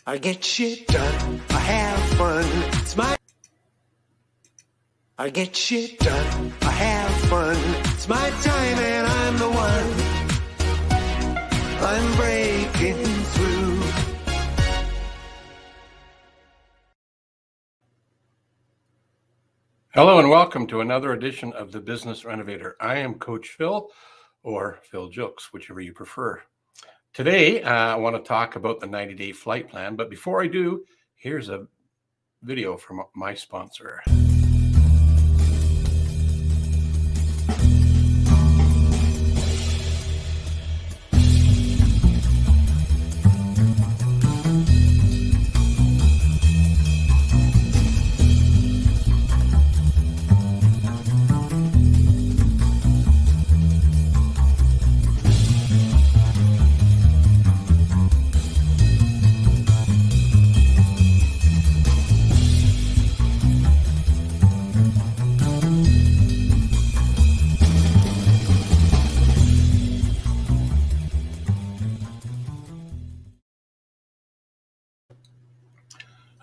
I get shit done, I have fun, it's my... I get shit done, I have fun, it's my time and I'm the one. I'm breaking through. Hello and welcome to another edition of the Business Renovator. I am Coach Phil, or Phil Jokes, whichever you prefer. Today, I want to talk about the 90-day flight plan, but before I do, here's a video from my sponsor.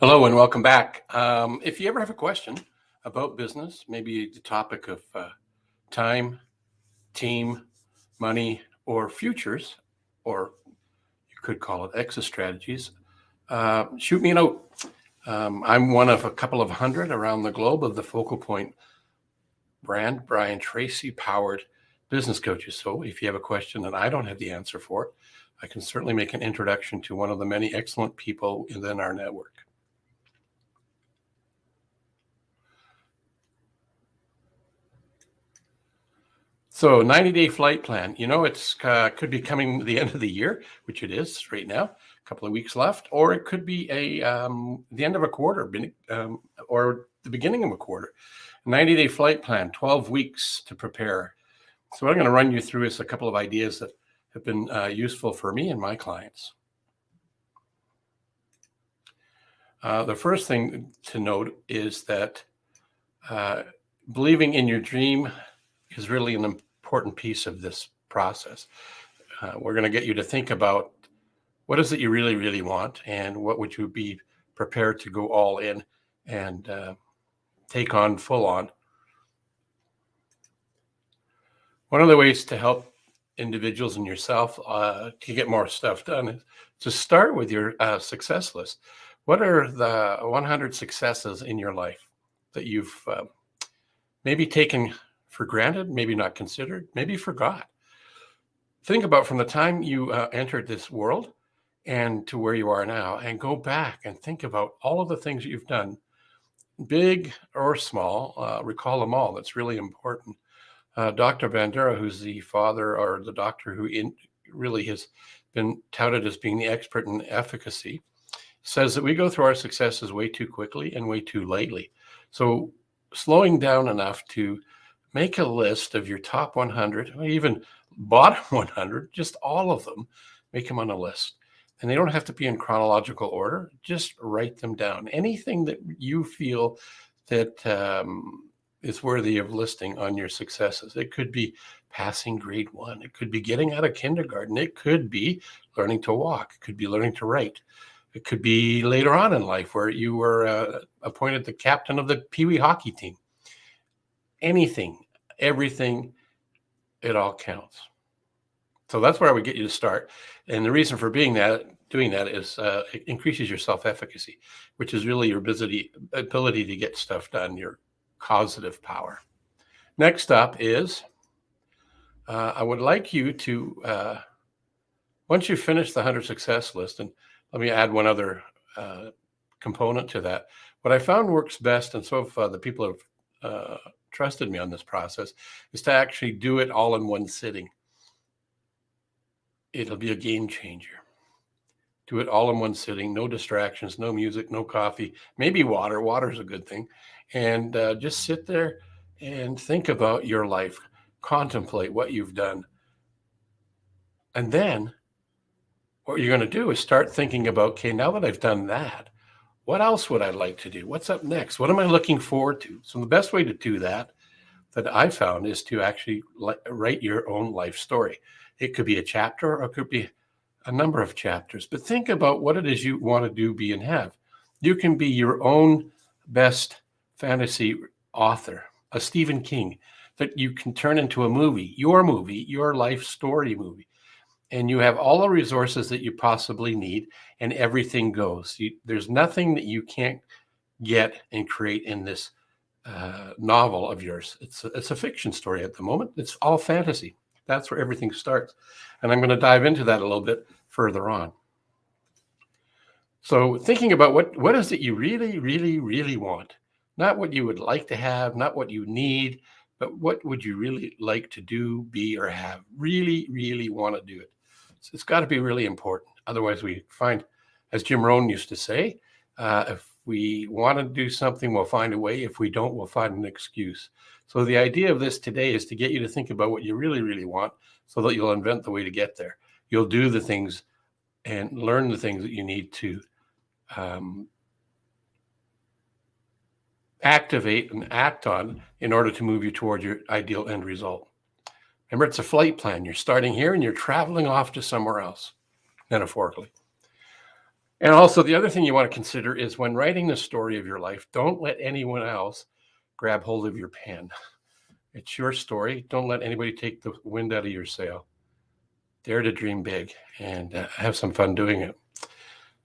Hello and welcome back. If you ever have a question about business, maybe the topic of time, team, money, or futures, or you could call it exit strategies, shoot me a note. I'm one of a couple of hundred around the globe of the Focal Point brand, Brian Tracy powered business coaches. So if you have a question and I don't have the answer for it, I can certainly make an introduction to one of the many excellent people within our network. So 90-day flight plan, it's could be coming the end of the year, which it is right now, a couple of weeks left, or it could be the end of a quarter or the beginning of a quarter. 90-day flight plan, 12 weeks to prepare. So what I'm going to run you through is a couple of ideas that have been useful for me and my clients. The first thing to note is that believing in your dream is really an important piece of this process. We're going to get you to think about what is it you really, really want, and what would you be prepared to go all in and take on full on. One of the ways to help individuals and yourself to get more stuff done is to start with your success list. What are the 100 successes in your life that you've maybe taken for granted, maybe not considered, maybe forgot? Think about from the time you entered this world and to where you are now, and go back and think about all of the things you've done, big or small. Recall them all. That's really important. Dr. Bandura, who's the father or the doctor who really has been touted as being the expert in efficacy, says that we go through our successes way too quickly and way too lightly. So slowing down enough to make a list of your top 100, or even bottom 100, just all of them, make them on a list. And they don't have to be in chronological order. Just write them down. Anything that you feel that is worthy of listing on your successes. It could be passing grade 1. It could be getting out of kindergarten. It could be learning to walk. It could be learning to write. It could be later on in life where you were appointed the captain of the Pee Wee hockey team. Anything, everything, it all counts. So that's where I would get you to start. And the reason for doing that is it increases your self-efficacy, which is really your ability to get stuff done, your causative power. Next up is I would like you to, once you finish the 100 success list, and let me add one other component to that. What I found works best, and so the people have trusted me on this process, is to actually do it all in one sitting. It'll be a game changer. Do it all in one sitting, no distractions, no music, no coffee, maybe water. Water's a good thing. And just sit there and think about your life, contemplate what you've done. And then what you're going to do is start thinking about, okay, now that I've done that, what else would I like to do? What's up next? What am I looking forward to? So the best way to do that I found is to actually write your own life story. It could be a chapter, or it could be a number of chapters, but think about what it is you want to do, be, and have. You can be your own best fantasy author, a Stephen King, that you can turn into a movie, your life story movie. And you have all the resources that you possibly need, and everything goes. There's nothing that you can't get and create in this novel of yours. It's a fiction story at the moment. It's all fantasy. That's where everything starts. And I'm going to dive into that a little bit further on. So thinking about what is it you really, really, really want? Not what you would like to have, not what you need, but what would you really like to do, be, or have? Really, really want to do it. So it's got to be really important. Otherwise, we find, as Jim Rohn used to say, if we want to do something, we'll find a way. If we don't, we'll find an excuse. So the idea of this today is to get you to think about what you really, really want so that you'll invent the way to get there. You'll do the things and learn the things that you need to activate and act on in order to move you toward your ideal end result. Remember, it's a flight plan. You're starting here and you're traveling off to somewhere else, metaphorically. And also, the other thing you want to consider is when writing the story of your life, don't let anyone else grab hold of your pen. It's your story. Don't let anybody take the wind out of your sail. Dare to dream big and have some fun doing it.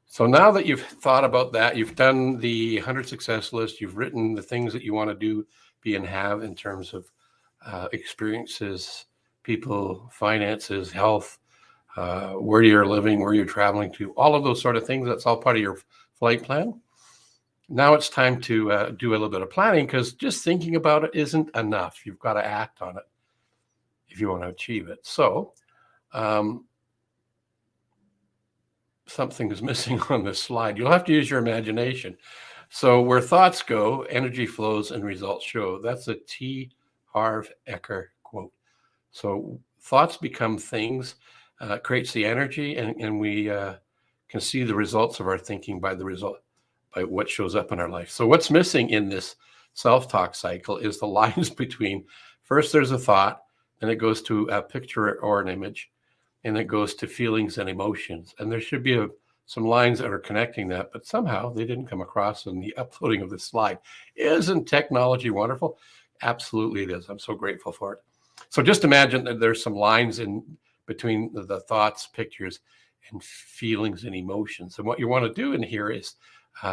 So now that you've thought about that, you've done the 100 success list, you've written the things that you want to do, be, and have in terms of experiences, people, finances, health, where you're living, where you're traveling to, all of those sort of things. That's all part of your flight plan. Now it's time to do a little bit of planning, because just thinking about it isn't enough. You've got to act on it if you want to achieve it. So something is missing on this slide. You'll have to use your imagination. So where thoughts go, energy flows and results show. That's a T. Harv Eker quote. So thoughts become things, creates the energy, and we can see the results of our thinking by what shows up in our life. So what's missing in this self-talk cycle is the lines between, first there's a thought, then it goes to a picture or an image, and it goes to feelings and emotions. And there should be some lines that are connecting that, but somehow they didn't come across in the uploading of this slide. Isn't technology wonderful? Absolutely it is. I'm so grateful for it. So just imagine that there's some lines in between the thoughts, pictures, and feelings and emotions. And what you want to do in here is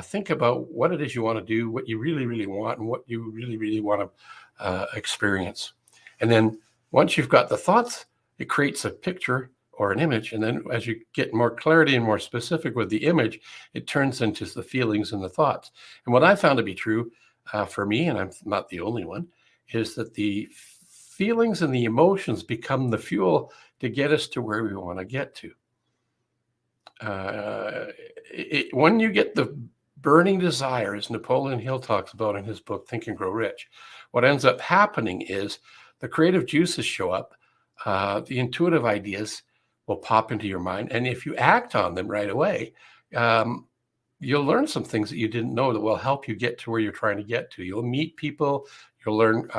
think about what it is you want to do, what you really, really want, and what you really, really want to experience. And then once you've got the thoughts, it creates a picture or an image. And then as you get more clarity and more specific with the image, it turns into the feelings and the thoughts. And what I found to be true for me, and I'm not the only one, is that the feelings and the emotions become the fuel to get us to where we want to get to. When you get the burning desire, as Napoleon Hill talks about in his book, Think and Grow Rich, what ends up happening is the creative juices show up, the intuitive ideas will pop into your mind. And if you act on them right away, you'll learn some things that you didn't know that will help you get to where you're trying to get to. You'll meet people, you'll learn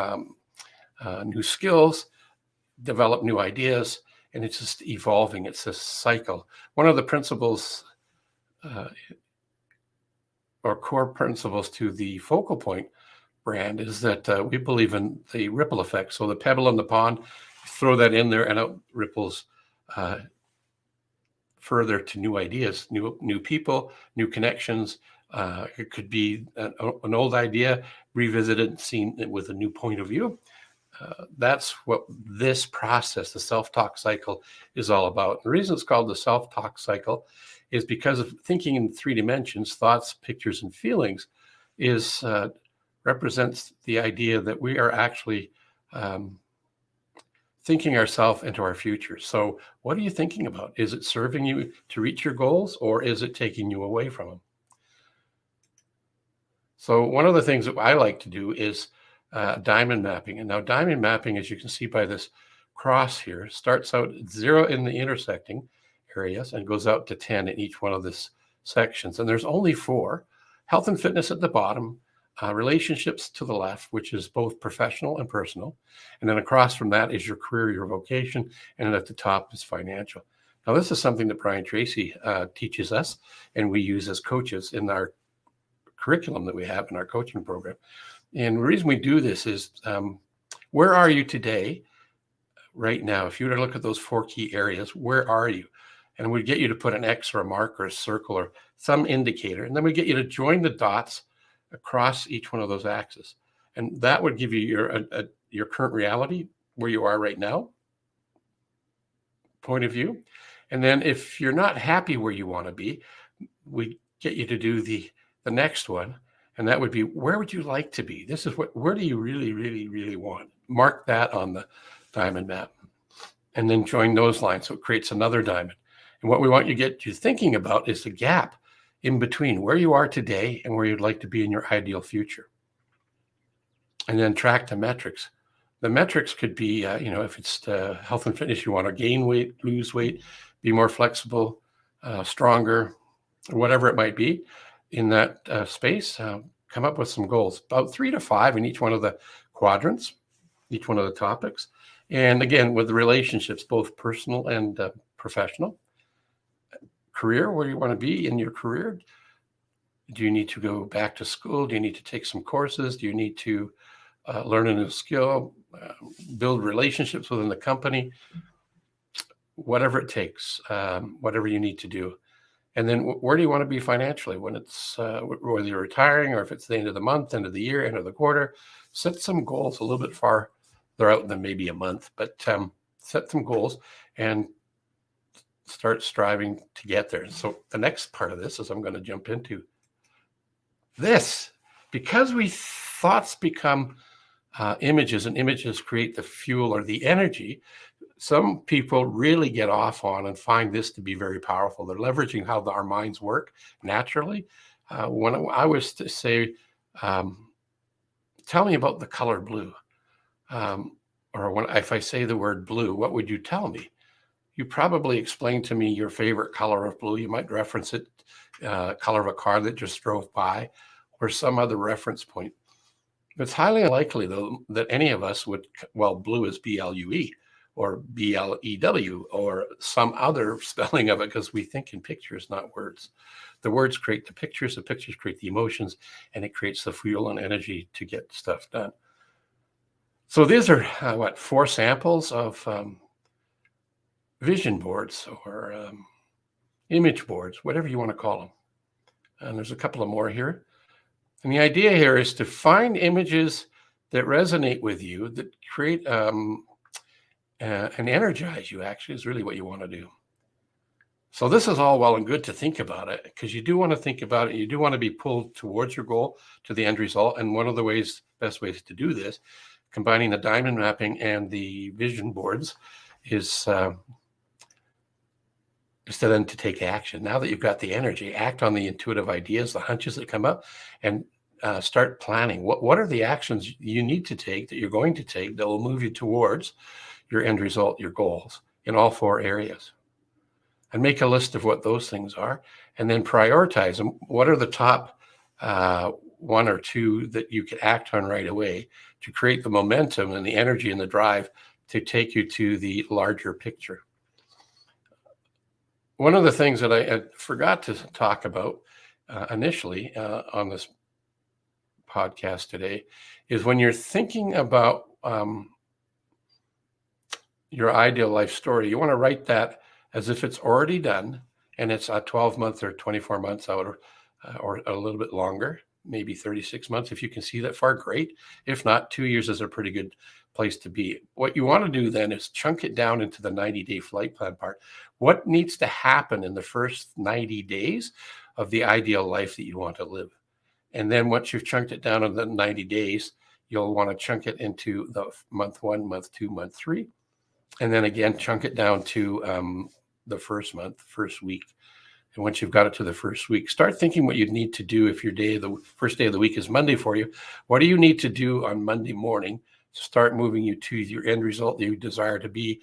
new skills, develop new ideas, and it's just evolving. It's a cycle. One of the principles or core principles to the Focal Point brand is that we believe in the ripple effect. So the pebble in the pond, throw that in there and it ripples further to new ideas, new people, new connections. It could be an old idea revisited, seen with a new point of view. That's what this process, the self-talk cycle, is all about. The reason it's called the self-talk cycle is because of thinking in 3 dimensions, thoughts, pictures, and feelings, represents the idea that we are actually thinking ourselves into our future. So what are you thinking about? Is it serving you to reach your goals, or is it taking you away from them? So one of the things that I like to do is diamond mapping. And now diamond mapping, as you can see by this cross here, starts out at 0 in the intersecting areas and goes out to 10 in each one of these sections. And there's only 4. Health and fitness at the bottom, relationships to the left, which is both professional and personal. And then across from that is your career, your vocation. And then at the top is financial. Now, this is something that Brian Tracy teaches us, and we use as coaches in our curriculum that we have in our coaching program. And the reason we do this is, where are you today, right now? If you were to look at those 4 key areas, where are you? And we get you to put an X or a mark or a circle or some indicator. And then we get you to join the dots across each one of those axes. And that would give you your current reality, where you are right now, point of view. And then if you're not happy where you want to be, we get you to do the next one. And that would be, where would you like to be? This is where do you really, really, really want? Mark that on the diamond map. And then join those lines. So it creates another diamond. And what we want you to get you thinking about is the gap in between where you are today and where you'd like to be in your ideal future. And then track the metrics. The metrics could be, if it's health and fitness, you want to gain weight, lose weight, be more flexible, stronger, or whatever it might be in that space. Come up with some goals, about 3 to 5 in each one of the quadrants, each one of the topics. And again, with the relationships, both personal and professional. Career, where you want to be in your career. Do you need to go back to school? Do you need to take some courses? Do you need to learn a new skill, build relationships within the company? Whatever it takes, whatever you need to do. And then where do you want to be financially when it's whether you're retiring or if it's the end of the month, end of the year, end of the quarter? Set some goals a little bit farther out than maybe a month, but set some goals and start striving to get there. So the next part of this is I'm going to jump into this, because thoughts become images, and images create the fuel or the energy. Some people really get off on and find this to be very powerful. They're leveraging how our minds work naturally. When I was to say, tell me about the color blue, or if I say the word blue, what would you tell me? You probably explain to me your favorite color of blue. You might reference it, color of a car that just drove by, or some other reference point. It's highly unlikely, though, that any of us would, blue is B-L-U-E or B-L-E-W or some other spelling of it, because we think in pictures, not words. The words create the pictures create the emotions, and it creates the fuel and energy to get stuff done. So these are, 4 samples of vision boards or image boards, whatever you want to call them. And there's a couple of more here. And the idea here is to find images that resonate with you, that create and energize you, actually, is really what you want to do. So this is all well and good to think about it, because you do want to think about it. You do want to be pulled towards your goal, to the end result. And one of the best ways to do this, combining the diamond mapping and the vision boards, is then to take action. Now that you've got the energy, act on the intuitive ideas, the hunches that come up, and start planning. What are the actions you need to take, that you're going to take, that will move you towards your end result, your goals, in all 4 areas? And make a list of what those things are, and then prioritize them. What are the top 1 or 2 that you can act on right away to create the momentum and the energy and the drive to take you to the larger picture? One of the things that I forgot to talk about initially on this podcast today is, when you're thinking about your ideal life story, you want to write that as if it's already done, and it's a 12 months or 24 months out, or a little bit longer, maybe 36 months. If you can see that far, great. If not, 2 years is a pretty good place to be. What you want to do then is chunk it down into the 90-day flight plan part. What needs to happen in the first 90 days of the ideal life that you want to live? And then once you've chunked it down in the 90 days, you'll want to chunk it into the month 1, month 2, month 3. And then again, chunk it down to the first month, first week. And once you've got it to the first week, start thinking what you'd need to do if your first day of the week is Monday for you. What do you need to do on Monday morning to start moving you to your end result that you desire to be,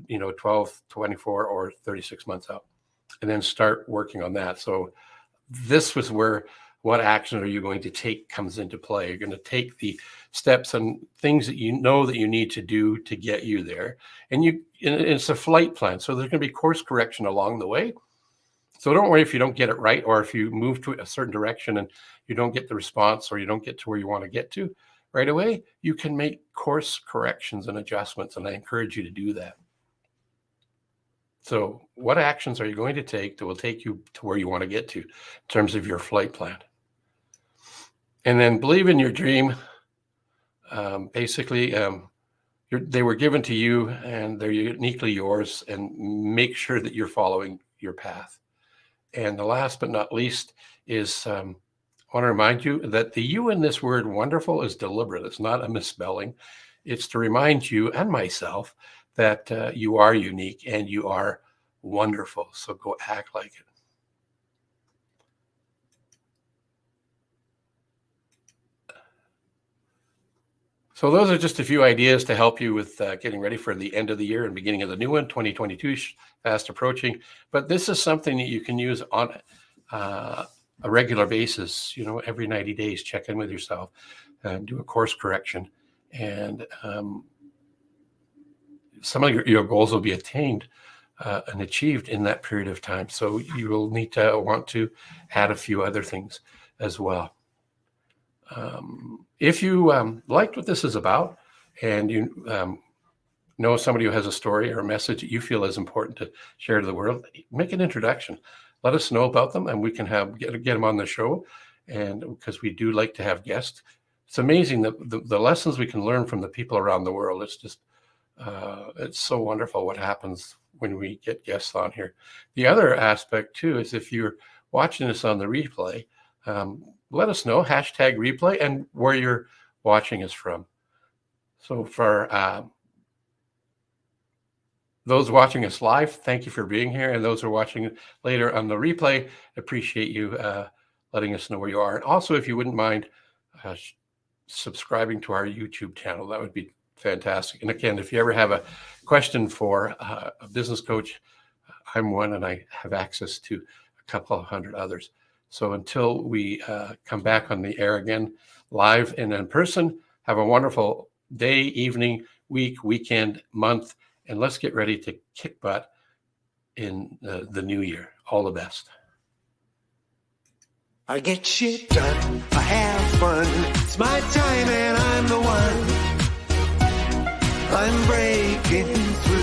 12, 24, or 36 months out? And then start working on that. So this was where what action are you going to take comes into play. You're going to take the steps and things that you know that you need to do to get you there. And it's a flight plan. So there's going to be course correction along the way. So don't worry if you don't get it right, or if you move to a certain direction and you don't get the response, or you don't get to where you want to get to right away. You can make course corrections and adjustments, and I encourage you to do that. So what actions are you going to take that will take you to where you want to get to in terms of your flight plan? And then believe in your dream. Basically, they were given to you and they're uniquely yours, and make sure that you're following your path. And the last but not least is I want to remind you that the you in this word wonderful is deliberate. It's not a misspelling. It's to remind you and myself that you are unique and you are wonderful. So go act like it. So those are just a few ideas to help you with getting ready for the end of the year and beginning of the new one. 2022 is fast approaching, but this is something that you can use on a regular basis. Every 90 days, check in with yourself and do a course correction, and some of your goals will be attained and achieved in that period of time. So you will need to want to add a few other things as well. If you liked what this is about, and you know somebody who has a story or a message that you feel is important to share to the world, make an introduction. Let us know about them, and we can get them on the show. And because we do like to have guests, it's amazing the lessons we can learn from the people around the world. It's just it's so wonderful what happens when we get guests on here. The other aspect too is if you're watching this on the replay, let us know, #replay, and where you're watching us from. So for those watching us live, thank you for being here. And those who are watching later on the replay, appreciate you letting us know where you are. And also, if you wouldn't mind subscribing to our YouTube channel, that would be fantastic. And again, if you ever have a question for a business coach, I'm one, and I have access to a couple of hundred others. So until we come back on the air again, live and in person, have a wonderful day, evening, week, weekend, month, and let's get ready to kick butt in the new year. All the best. I get shit done, I have fun, it's my time and I'm the one. I'm breaking through.